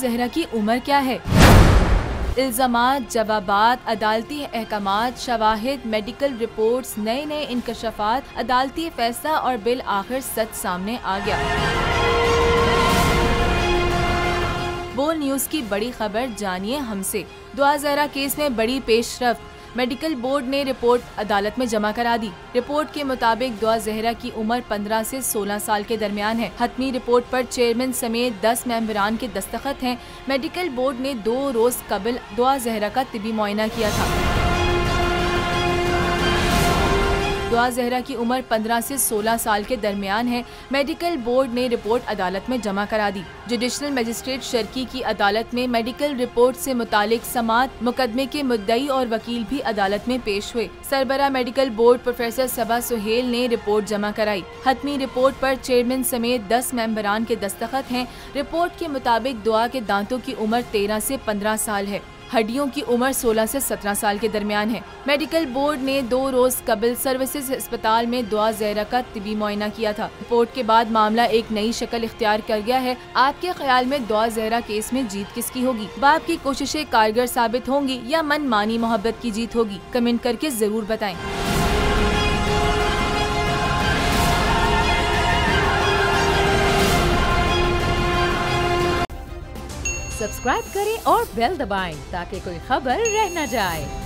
ज़हरा की उम्र क्या है? इल्ज़ामात, जवाबात, अदालती अहकामात, शवाहिद, मेडिकल रिपोर्ट्स, नए नए इंकशाफात, अदालती फैसला और बिल आखिर सच सामने आ गया। बोल न्यूज़ की बड़ी खबर जानिए हमसे। दुआ ज़हरा केस में बड़ी पेशरफ्त। मेडिकल बोर्ड ने रिपोर्ट अदालत में जमा करा दी। रिपोर्ट के मुताबिक दुआ ज़हरा की उम्र 15 से 16 साल के दरमियान है। हतमी रिपोर्ट पर चेयरमैन समेत 10 मेंबरान के दस्तखत हैं। मेडिकल बोर्ड ने 2 रोज कबल दुआ ज़हरा का तिबी मुआयना किया था। दुआ ज़हरा की उम्र 15 से 16 साल के दरमियान है। मेडिकल बोर्ड ने रिपोर्ट अदालत में जमा करा दी। जुडिशल मजिस्ट्रेट शर्की की अदालत में मेडिकल रिपोर्ट से मुतालिक समात, मुकदमे के मुद्दई और वकील भी अदालत में पेश हुए। सरबरा मेडिकल बोर्ड प्रोफेसर सबा सुहेल ने रिपोर्ट जमा कराई। हतमी रिपोर्ट पर चेयरमैन समेत 10 मेंबरान के दस्तखत हैं। रिपोर्ट के मुताबिक दुआ के दांतों की उम्र 13 से 15 साल है। हड्डियों की उम्र 16 से 17 साल के दरमियान है। मेडिकल बोर्ड ने 2 रोज कबल सर्विसेज अस्पताल में दुआ ज़हरा का तिबी मुआयना किया था। रिपोर्ट के बाद मामला एक नई शक्ल इख्तियार कर गया है। आपके ख्याल में दुआ ज़हरा केस में जीत किसकी होगी? बाप की कोशिशें कारगर साबित होंगी या मन मानी मोहब्बत की जीत होगी? कमेंट करके जरूर बताएं। सब्सक्राइब करें और बेल दबाएं ताकि कोई खबर रह न जाए।